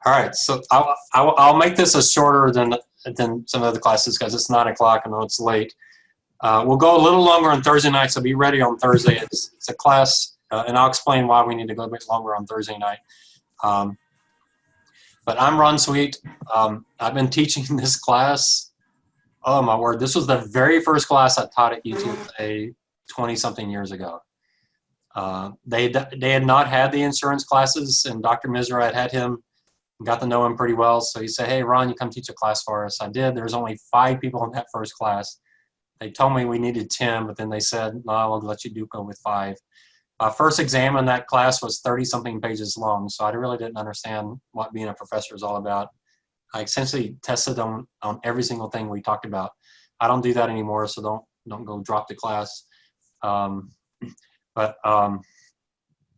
All right, so I'll make this a shorter than some of the classes because it's 9 o'clock. I know it's late. We'll go a little longer on Thursday night, so be ready on Thursday. It's a class, and I'll explain why we need to go a bit longer on Thursday night. But I'm Ron Sweet. I've been teaching this class. Oh my word, this was the very first class I taught at UTSA 20-something years ago. They had not had the insurance classes, and Dr. Misra had him, got to know him pretty well. So he said, hey, Ron, you come teach a class for us. I did. There was only 5 people in that first class. They told me we needed 10, but then they said, no, we'll let you go with 5. First exam in that class was 30-something pages long, so I really didn't understand what being a professor is all about. I essentially tested on every single thing we talked about. I don't do that anymore, so don't go drop the class.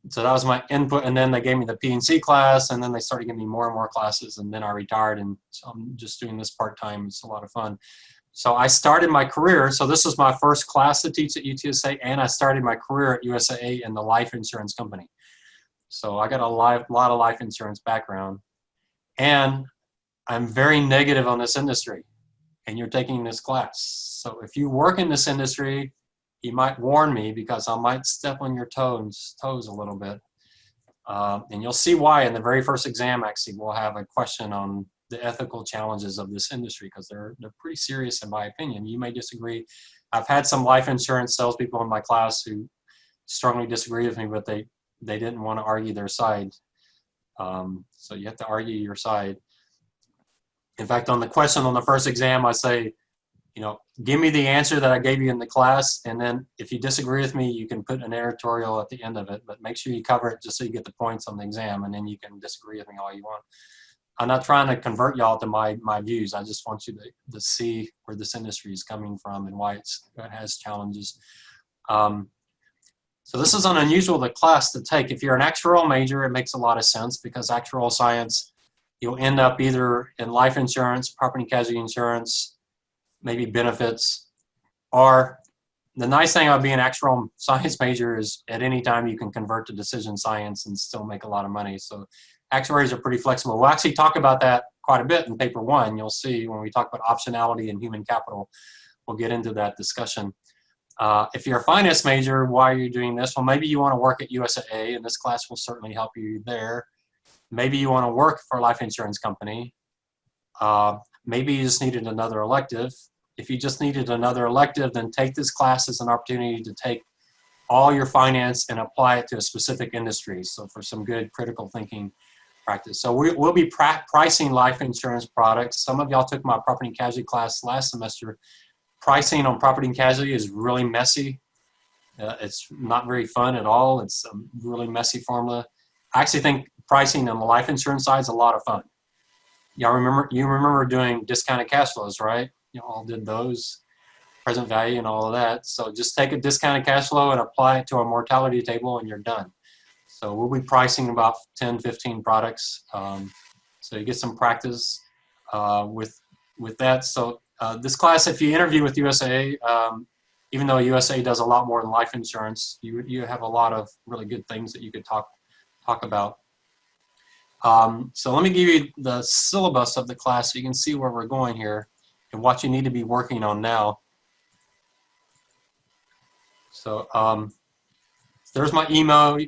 So that was my input, and then they gave me the P&C class, and then they started giving me more and more classes, and then I retired, and so I'm just doing this part-time. It's a lot of fun. So I started my career, so this was my first class to teach at UTSA, and I started my career at USAA in the life insurance company. So I got a lot of life insurance background, and I'm very negative on this industry, and you're taking this class. So if you work in this industry, you might warn me because I might step on your toes a little bit. And you'll see why in the very first exam. Actually, we'll have a question on the ethical challenges of this industry because they're pretty serious in my opinion. You may disagree. I've had some life insurance salespeople in my class who strongly disagree with me, but they didn't want to argue their side. So you have to argue your side. In fact, on the question on the first exam, I say, you know, give me the answer that I gave you in the class, and then if you disagree with me, you can put an editorial at the end of it, but make sure you cover it just so you get the points on the exam, and then you can disagree with me all you want. I'm not trying to convert y'all to my views. I just want you to see where this industry is coming from and why it has challenges. So this is an unusual class to take. If you're an actuarial major, it makes a lot of sense because actuarial science, you'll end up either in life insurance, property and casualty insurance, maybe benefits, or the nice thing about being an actuarial science major is at any time you can convert to decision science and still make a lot of money. So actuaries are pretty flexible. We'll actually talk about that quite a bit in paper 1. You'll see when we talk about optionality and human capital, we'll get into that discussion. If you're a finance major, why are you doing this? Well, maybe you want to work at USAA, and this class will certainly help you there. Maybe you want to work for a life insurance company. Maybe you just needed another elective. If you just needed another elective, then take this class as an opportunity to take all your finance and apply it to a specific industry. So for some good critical thinking practice. So we'll be pricing life insurance products. Some of y'all took my property and casualty class last semester. Pricing on property and casualty is really messy. It's not very fun at all. It's a really messy formula. I actually think pricing on the life insurance side is a lot of fun. Y'all remember doing discounted cash flows, right? You all did those, present value and all of that. So just take a discounted cash flow and apply it to a mortality table and you're done. So we'll be pricing about 10, 15 products. So you get some practice with that. So this class, if you interview with USAA, even though USAA does a lot more than life insurance, you have a lot of really good things that you could talk about. So let me give you the syllabus of the class so you can see where we're going here and what you need to be working on now. So there's my email.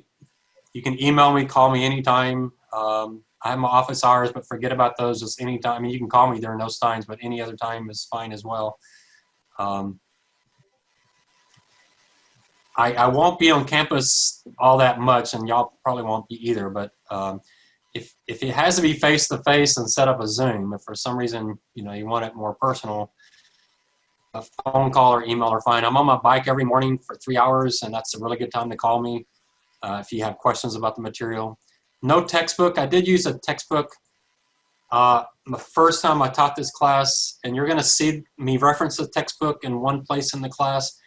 You can email me, call me anytime. I have my office hours, but forget about those. Just anytime. I mean, you can call me during those times, but any other time is fine as well. I won't be on campus all that much, and y'all probably won't be either, but if it has to be face-to-face and set up a Zoom, if for some reason you want it more personal, a phone call or email are fine. I'm on my bike every morning for 3 hours, and that's a really good time to call me if you have questions about the material. No textbook. I did use a textbook the first time I taught this class, and you're going to see me reference the textbook in one place in the class.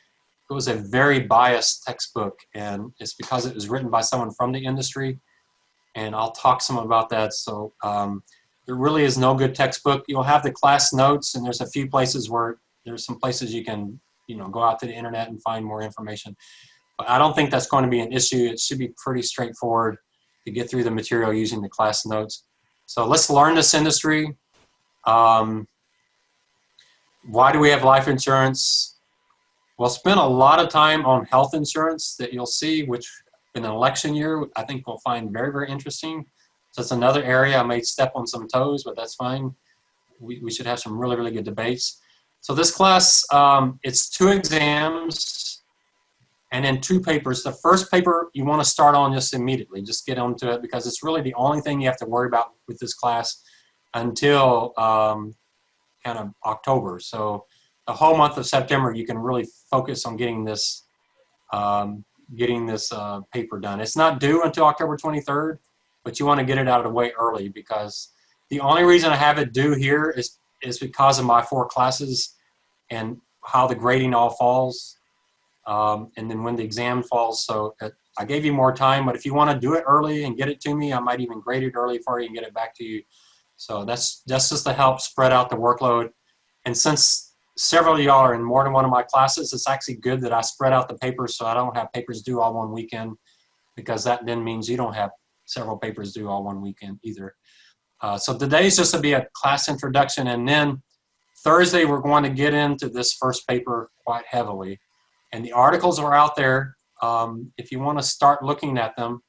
It was a very biased textbook, and it's because it was written by someone from the industry. And I'll talk some about that. So there really is no good textbook. You'll have the class notes, and there's a few places where there's some places you can, go out to the internet and find more information. But I don't think that's going to be an issue. It should be pretty straightforward to get through the material using the class notes. So let's learn this industry. Why do we have life insurance? We'll spend a lot of time on health insurance that you'll see, which in an election year, I think we'll find very, very interesting. So it's another area I may step on some toes, but that's fine. We should have some really, really good debates. So this class, it's 2 exams and then 2 papers. The first paper you want to start on just immediately. Just get onto it because it's really the only thing you have to worry about with this class until kind of October. So the whole month of September, you can really focus on getting this paper done. It's not due until October 23rd, but you want to get it out of the way early because the only reason I have it due here is because of my 4 classes and how the grading all falls, and then when the exam falls. So I gave you more time, but if you want to do it early and get it to me, I might even grade it early for you and get it back to you. So that's just to help spread out the workload. And since several of y'all are in more than one of my classes, it's actually good that I spread out the papers so I don't have papers due all one weekend, because that then means you don't have several papers due all one weekend either. So today's just to be a class introduction, and then Thursday we're going to get into this first paper quite heavily. And the articles are out there. If you want to start looking at them,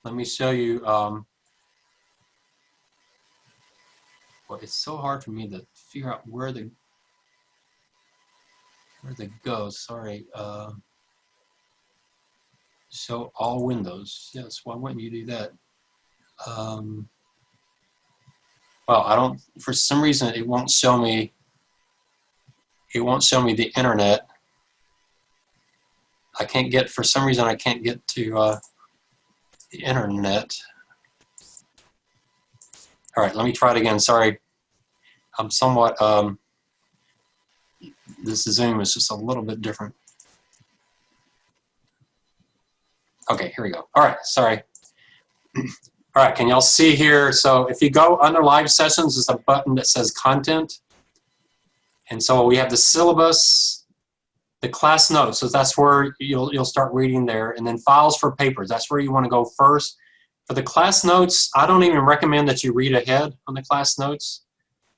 let me show you. Well, it's so hard for me to figure out where they go. Sorry. Show all windows. Yes, why wouldn't you do that? Well, I don't, for some reason it won't show me the internet. I can't get, for some reason I can't get to the internet. All right, let me try it again. Sorry, I'm somewhat, this Zoom is just a little bit different. Okay, here we go. All right, sorry. All right, can y'all see here? So if you go under live sessions, there's a button that says content. And so we have the syllabus, the class notes. So that's where you'll start reading there. And then files for papers. That's where you want to go first. For the class notes, I don't even recommend that you read ahead on the class notes.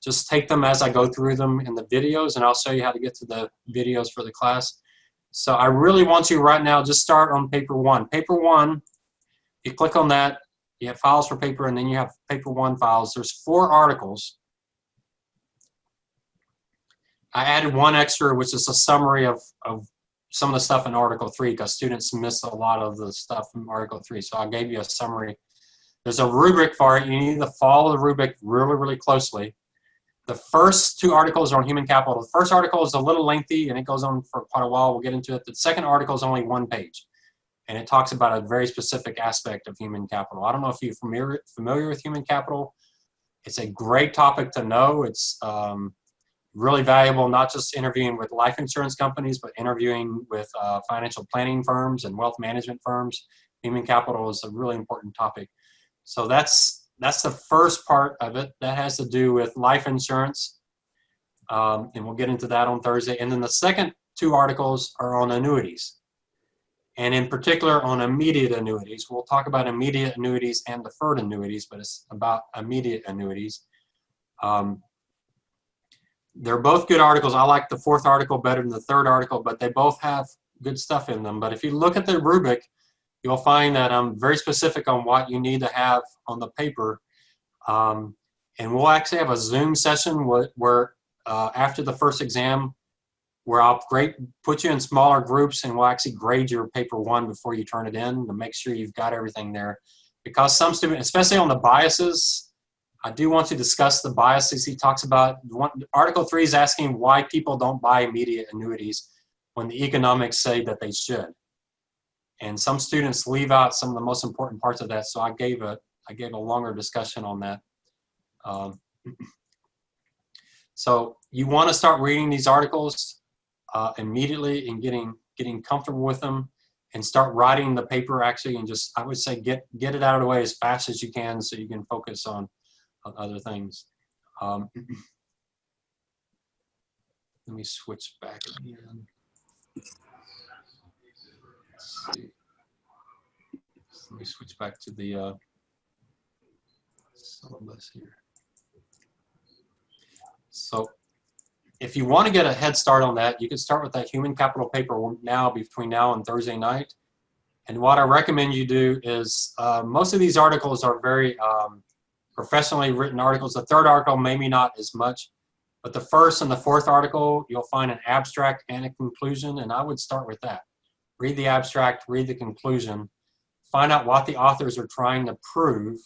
Just take them as I go through them in the videos, and I'll show you how to get to the videos for the class. So I really want you right now, just start on paper 1. Paper 1, you click on that. You have files for paper, and then you have paper 1 files. There's 4 articles. I added 1 extra, which is a summary of some of the stuff in Article 3, because students miss a lot of the stuff in Article 3. So I gave you a summary. There's a rubric for it. You need to follow the rubric really, really closely. The first 2 articles are on human capital. The first article is a little lengthy, and it goes on for quite a while. We'll get into it. The second article is only 1 page. And it talks about a very specific aspect of human capital. I don't know if you're familiar with human capital. It's a great topic to know. It's really valuable, not just interviewing with life insurance companies, but interviewing with financial planning firms and wealth management firms. Human capital is a really important topic. So that's the first part of it. That has to do with life insurance. And we'll get into that on Thursday. And then the second 2 articles are on annuities. And in particular on immediate annuities. We'll talk about immediate annuities and deferred annuities, but it's about immediate annuities. They're both good articles. I like the 4th article better than the 3rd article, but they both have good stuff in them. But if you look at the rubric, you'll find that I'm very specific on what you need to have on the paper. And we'll actually have a Zoom session where after the first exam, where I'll put you in smaller groups, and we'll actually grade your paper 1 before you turn it in to make sure you've got everything there. Because some students, especially on the biases, I do want to discuss the biases he talks about. Article 3 is asking why people don't buy immediate annuities when the economics say that they should. And some students leave out some of the most important parts of that, so I gave a longer discussion on that. So you want to start reading these articles immediately and getting comfortable with them, and start writing the paper actually, and just, I would say, get it out of the way as fast as you can so you can focus on other things. Let me switch back again. Let's see. Let me switch back to the Syllabus here. So if you want to get a head start on that, you can start with that human capital paper now, between now and Thursday night. And what I recommend you do is, most of these articles are very professionally written articles. The third article maybe not as much, but the first and the fourth article, you'll find an abstract and a conclusion, and I would start with that. Read the abstract, read the conclusion, find out what the authors are trying to prove,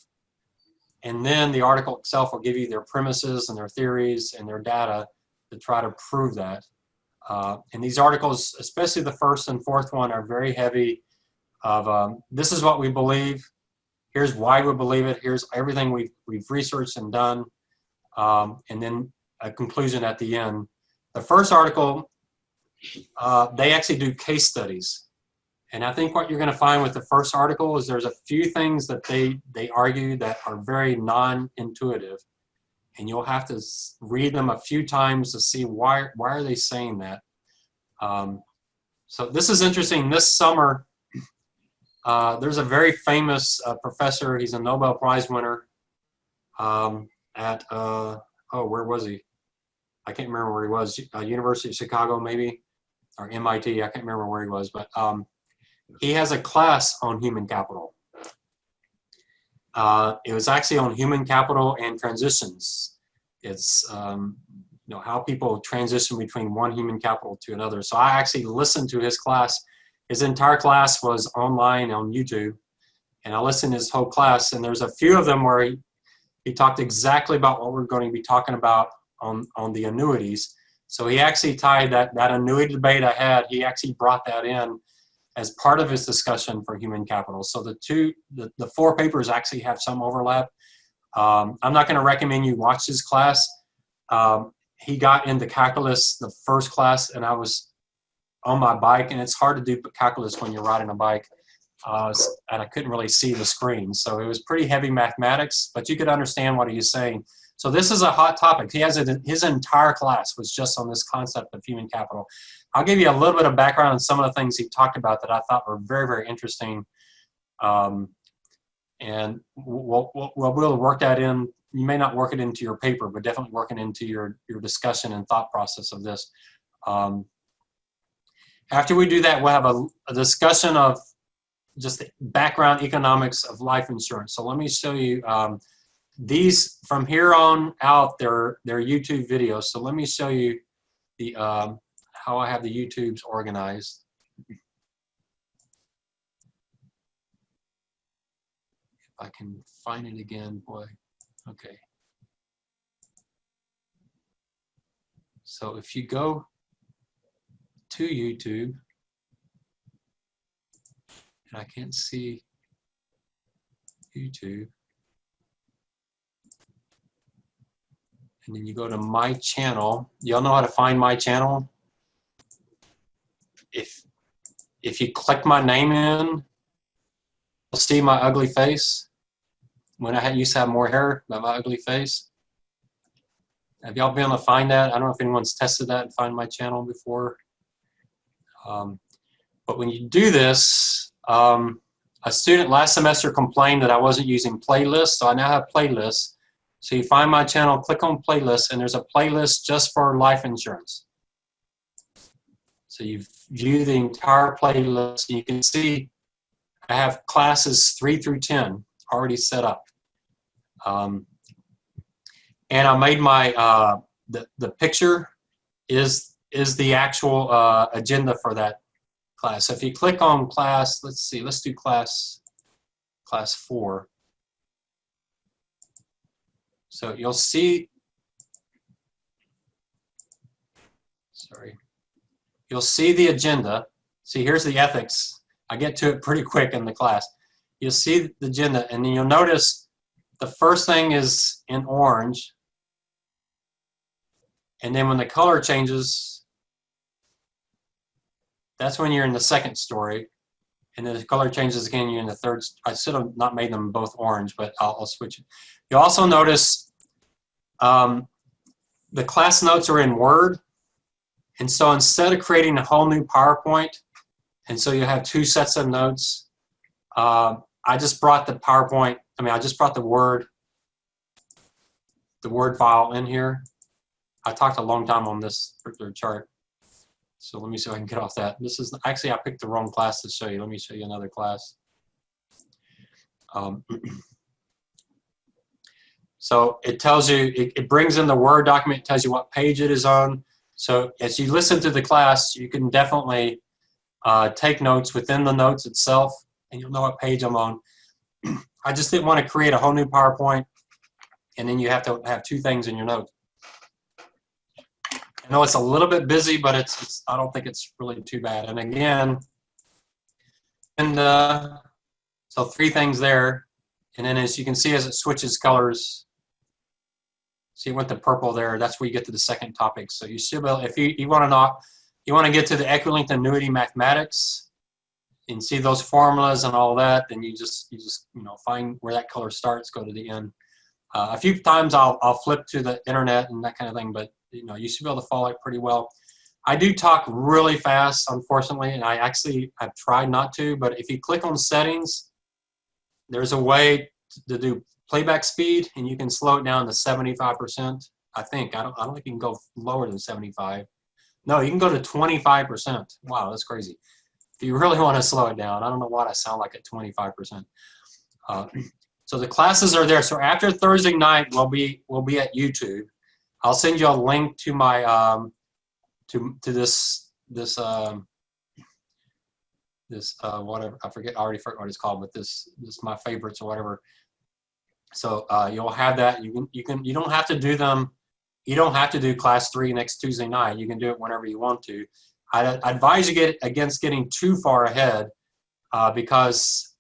and then the article itself will give you their premises and their theories and their data to try to prove that. And these articles, especially the first and fourth one, are very heavy of this is what we believe, here's why we believe it, here's everything we've researched and done, and then a conclusion at the end. The first article, they actually do case studies. And I think what you're going to find with the first article is there's a few things that they argue that are very non-intuitive. And you'll have to read them a few times to see why are they saying that. So this is interesting. This summer, there's a very famous professor. He's a Nobel Prize winner at, oh, where was he? I can't remember where he was. University of Chicago, maybe, or MIT. I can't remember where he was, but he has a class on human capital. It was actually on human capital and transitions. It's you know, how people transition between one human capital to another. So I actually listened to his class. His entire class was online on YouTube, and I listened to his whole class. And there's a few of them where he talked exactly about what we're going to be talking about on the annuities. So he actually tied that annuity debate I had. He actually brought that in as part of his discussion for human capital. So the four papers actually have some overlap. I'm not going to recommend you watch his class. He got into calculus the first class, and I was on my bike, and it's hard to do calculus when you're riding a bike, and I couldn't really see the screen. So it was pretty heavy mathematics, but you could understand what he was saying. So this is a hot topic. He has his entire class was just on this concept of human capital. I'll give you a little bit of background on some of the things he talked about that I thought were very, very interesting. And we'll work that in. You may not work it into your paper, but definitely work it into your discussion and thought process of this. After we do that, we'll have a discussion of just the background economics of life insurance. So let me show you these from here on out. They're YouTube videos. So let me show you the how I have the YouTubes organized. If I can find it again, boy. Okay. So if you go to YouTube, and I can't see YouTube, and then you go to my channel. Y'all know how to find my channel? If you click my name in, you'll see my ugly face. When I used to have more hair, my ugly face. Have y'all been able to find that? I don't know if anyone's tested that and find my channel before. But when you do this, a student last semester complained that I wasn't using playlists, so I now have playlists. So you find my channel, click on playlists, and there's a playlist just for life insurance. So you view the entire playlist, and you can see I have classes 3 through 10 already set up. And I made my, the picture is the actual agenda for that class. So if you click on class, let's see, let's do class 4. So you'll see, you'll see the agenda. See, here's the ethics. I get to it pretty quick in the class. You'll see the agenda, and then you'll notice the first thing is in orange. And then when the color changes, that's when you're in the second story. And then the color changes again, you're in the third. I should have not made them both orange, but I'll switch it. You'll also notice the class notes are in Word. And so instead of creating a whole new PowerPoint, and so you have 2 sets of notes, I just brought the PowerPoint, I just brought the Word the Word file in here. I talked a long time on this particular chart. So let me see if I can get off that. This is actually, I picked the wrong class to show you. Let me show you another class. So it tells you, it brings in the Word document, tells you what page it is on. So as you listen to the class, you can definitely take notes within the notes itself, and you'll know what page I'm on. I just didn't want to create a whole new PowerPoint, and then you have to have two things in your notes. I know it's a little bit busy, but I don't think it's really too bad. And again, so three things there. And then as you can see, as it switches colors, see it went to purple there. That's where you get to the second topic. So you should be able, if you want to know, you want to get to the equilibrium annuity mathematics and see those formulas and all that, then you just find where that color starts, go to the end. A few times I'll flip to the internet and that kind of thing, but you should be able to follow it pretty well. I do talk really fast, unfortunately, and I've tried not to, but if you click on settings, there's a way to do playback speed, and you can slow it down to 75%. I think. I don't think you can go lower than 75. No, you can go to 25%. Wow, that's crazy. If you really want to slow it down, I don't know what I sound like at 25%. So the classes are there. So after Thursday night, we'll be at YouTube. I'll send you a link to my to this whatever, I already forgot what it's called, but this my favorites or whatever. So you'll have that. You don't have to do them. You don't have to do class 3 next Tuesday night. You can do it whenever you want to. I advise you against getting too far ahead because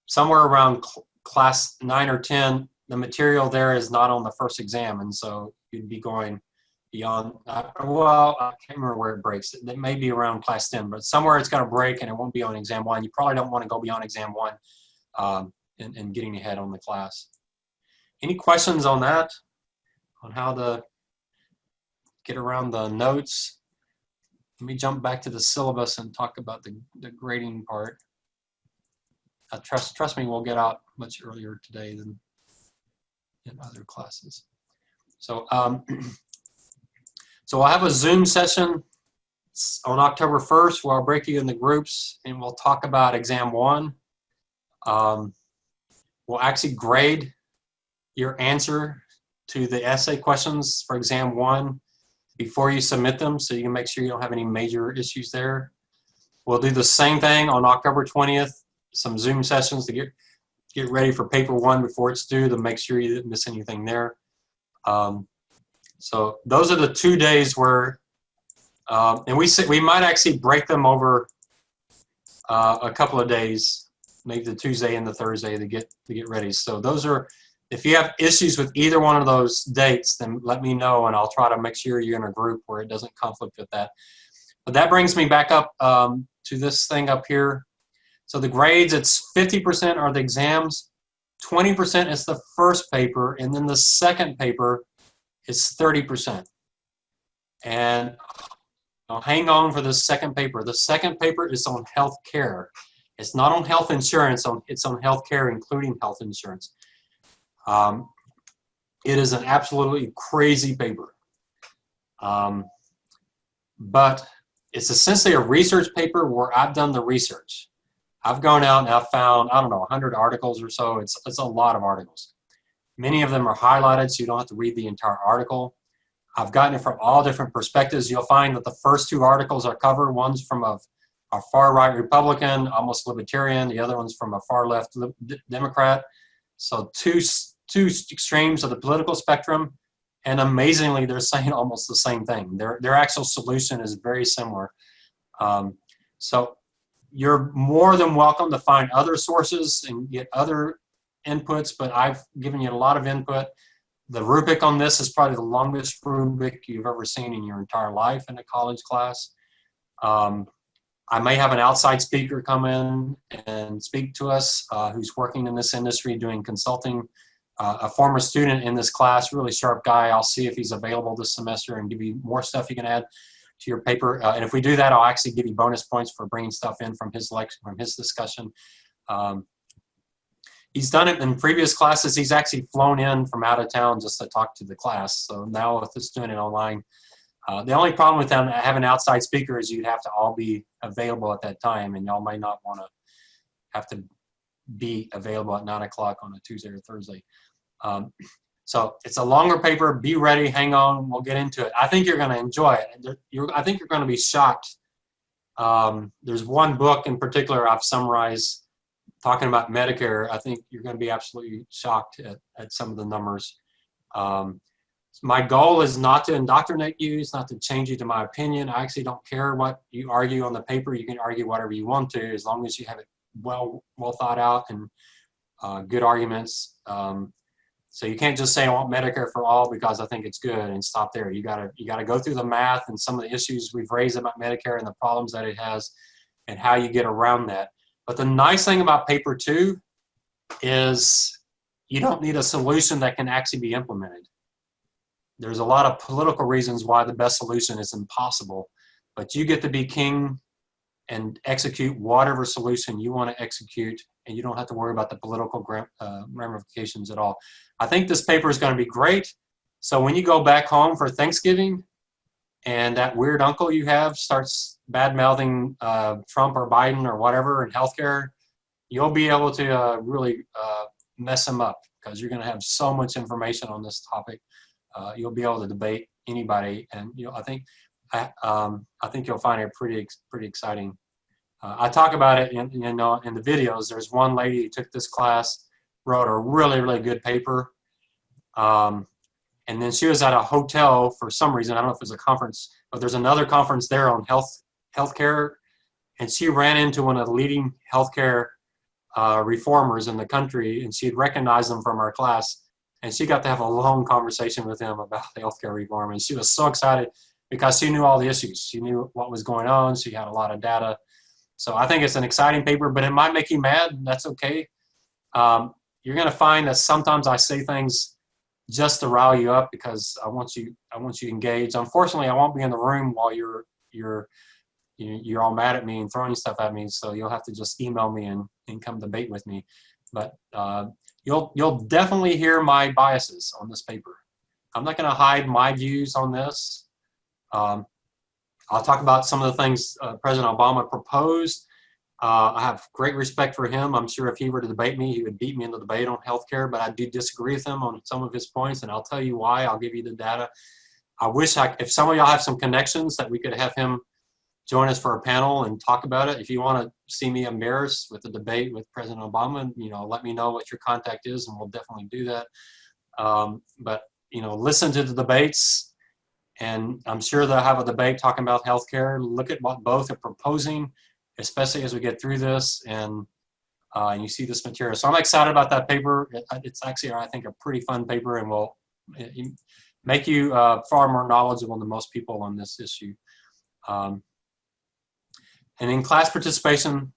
somewhere around class 9 or 10, the material there is not on the first exam, and so you'd be going beyond. Well, I can't remember where it breaks. It may be around class 10, but somewhere it's going to break, and it won't be on exam 1. You probably don't want to go beyond exam 1 and getting ahead on the class. Any questions on that? On how to get around the notes? Let me jump back to the syllabus and talk about the grading part. Trust me, we'll get out much earlier today than in other classes. So, so I'll have a Zoom session on October 1st where I'll break you into groups and we'll talk about exam 1. We'll actually grade your answer to the essay questions for exam 1 before you submit them, so you can make sure you don't have any major issues there. We'll do the same thing on October 20th, some Zoom sessions to get ready for paper 1 before it's due, to make sure you didn't miss anything there. So those are the 2 days where, and we might actually break them over a couple of days, maybe the Tuesday and the Thursday to get ready. So those are, if you have issues with either one of those dates, then let me know and I'll try to make sure you're in a group where it doesn't conflict with that. But that brings me back up to this thing up here. So the grades, it's 50% are the exams, 20% is the first paper, and then the second paper is 30%. And I'll hang on for the second paper. The second paper is on health care. It's not on health insurance, it's on health care, including health insurance. It is an absolutely crazy paper. But it's essentially a research paper where I've done the research. I've gone out and I've found, I don't know, 100 articles or so. It's a lot of articles. Many of them are highlighted, so you don't have to read the entire article. I've gotten it from all different perspectives. You'll find that the first 2 articles are covered. One's from a far-right Republican, almost libertarian. The other one's from a far-left Democrat. So two extremes of the political spectrum, and amazingly, they're saying almost the same thing. Their actual solution is very similar. So you're more than welcome to find other sources and get other inputs, but I've given you a lot of input. The rubric on this is probably the longest rubric you've ever seen in your entire life in a college class. I may have an outside speaker come in and speak to us who's working in this industry doing consulting. A former student in this class, really sharp guy. I'll see if he's available this semester and give you more stuff you can add to your paper. And if we do that, I'll actually give you bonus points for bringing stuff in from his lecture, from his discussion. he's done it in previous classes. He's actually flown in from out of town just to talk to the class. So now with us doing it online, the only problem with them having outside speakers, you'd have to all be available at that time, and y'all might not want to have to be available at 9 o'clock on a Tuesday or Thursday. So it's a longer paper. Be ready. Hang on. We'll get into it. I think you're going to enjoy it. I think you're going to be shocked. There's one book in particular I've summarized talking about Medicare. I think you're going to be absolutely shocked at some of the numbers. My goal is not to indoctrinate you. It's not to change you to my opinion. I actually don't care what you argue on the paper. You can argue whatever you want to, as long as you have it well thought out and good arguments. So you can't just say I want Medicare for all because I think it's good and stop there. You gotta go through the math and some of the issues we've raised about Medicare and the problems that it has and how you get around that. But the nice thing about paper 2 is you don't need a solution that can actually be implemented. There's a lot of political reasons why the best solution is impossible, but you get to be king and execute whatever solution you want to execute, and you don't have to worry about the political ramifications at all. I think this paper is going to be great. So when you go back home for Thanksgiving and that weird uncle you have starts bad-mouthing Trump or Biden or whatever in healthcare, you'll be able to really mess him up because you're going to have so much information on this topic. You'll be able to debate anybody, and I think you'll find it pretty exciting. I talk about it in the videos. There's one lady who took this class, wrote a really good paper, and then she was at a hotel for some reason. I don't know if it was a conference, but there's another conference there on healthcare, and she ran into one of the leading healthcare reformers in the country, and she had recognized him from our class, and she got to have a long conversation with him about healthcare reform, and she was so excited because she knew all the issues. She knew what was going on. She had a lot of data. So I think it's an exciting paper, but it might make you mad. That's okay. You're going to find that sometimes I say things just to rile you up because I want you engaged. Unfortunately, I won't be in the room while you're all mad at me and throwing stuff at me. So you'll have to just email me and come debate with me. But you'll definitely hear my biases on this paper. I'm not going to hide my views on this. I'll talk about some of the things President Obama proposed. I have great respect for him. I'm sure if he were to debate me, he would beat me in the debate on healthcare, but I do disagree with him on some of his points, and I'll tell you why. I'll give you the data. I wish if some of y'all have some connections that we could have him join us for a panel and talk about it. If you want to see me embarrassed with the debate with President Obama, let me know what your contact is, and we'll definitely do that. But listen to the debates. And I'm sure they'll have a debate talking about healthcare. Look at what both are proposing, especially as we get through this and you see this material. So I'm excited about that paper. It's actually, I think, a pretty fun paper, and will make you far more knowledgeable than most people on this issue. And in class participation,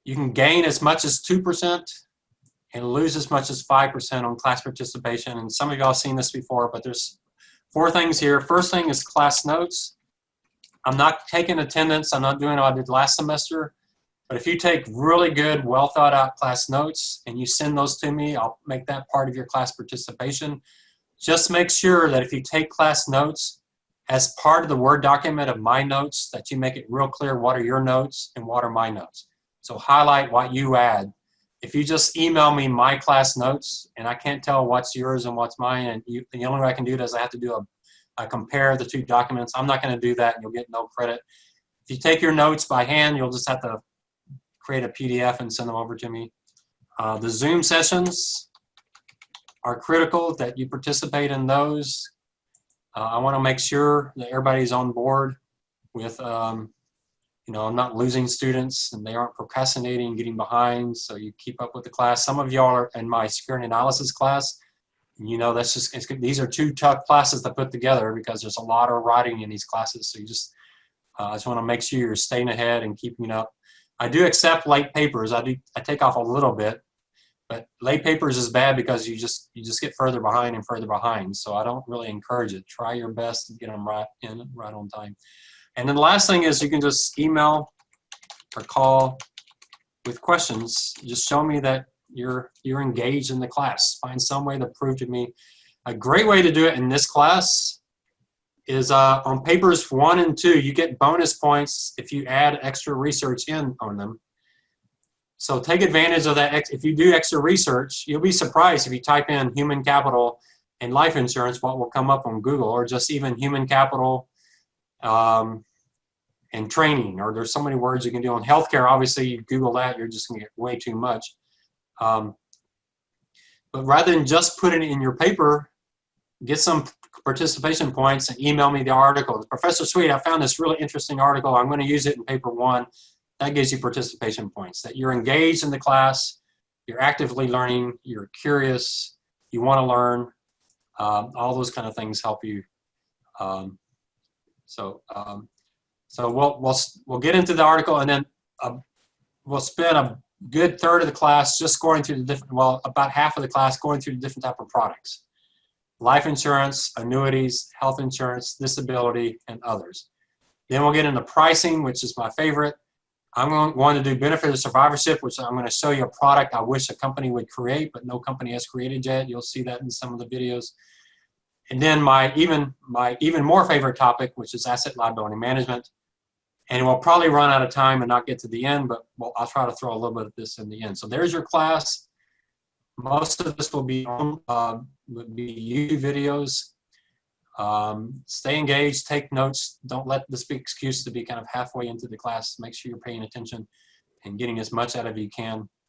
you can gain as much as 2% and lose as much as 5% on class participation. And some of y'all have seen this before, but there's 4 things here. First thing is class notes. I'm not taking attendance. I'm not doing what I did last semester. But if you take really good, well thought out class notes and you send those to me, I'll make that part of your class participation. Just make sure that if you take class notes as part of the Word document of my notes, that you make it real clear what are your notes and what are my notes. So highlight what you add. If you just email me my class notes and I can't tell what's yours and what's mine, and the only way I can do it is I have to do a compare the 2 documents. I'm not going to do that, and you'll get no credit. If you take your notes by hand, you'll just have to create a PDF and send them over to me. The Zoom sessions are critical that you participate in those. I want to make sure that everybody's on board with I'm not losing students and they aren't procrastinating, getting behind, so you keep up with the class. Some of y'all are in my security analysis class. That's just, these are 2 tough classes to put together because there's a lot of writing in these classes. So you just want to make sure you're staying ahead and keeping up. I do accept late papers. I take off a little bit, but late papers is bad because you just get further behind and further behind. So I don't really encourage it. Try your best to get them right on time. And then the last thing is you can just email or call with questions. Just show me that you're engaged in the class. Find some way to prove to me. A great way to do it in this class is on papers 1 and 2, you get bonus points if you add extra research in on them. So take advantage of that. If you do extra research, you'll be surprised if you type in human capital and life insurance, what will come up on Google, or just even human capital and training, or there's so many words you can do on healthcare. Obviously, you Google that, you're just gonna get way too much. But rather than just putting it in your paper, get some participation points and email me the article. Professor Sweet, I found this really interesting article. I'm going to use it in paper 1. That gives you participation points, that you're engaged in the class, you're actively learning, you're curious, you want to learn. All those kind of things help you. So we'll get into the article, and then we'll spend a good third of the class just going through the different, well, about half of the class going through the different type of products. Life insurance, annuities, health insurance, disability, and others. Then we'll get into pricing, which is my favorite. I'm going to do benefit of survivorship, which I'm going to show you a product I wish a company would create, but no company has created yet. You'll see that in some of the videos. And then my even more favorite topic, which is asset liability management. And we'll probably run out of time and not get to the end, but I'll try to throw a little bit of this in the end. So there's your class. Most of this will be on YouTube videos. Stay engaged, take notes. Don't let this be an excuse to be kind of halfway into the class. Make sure you're paying attention and getting as much out of you can.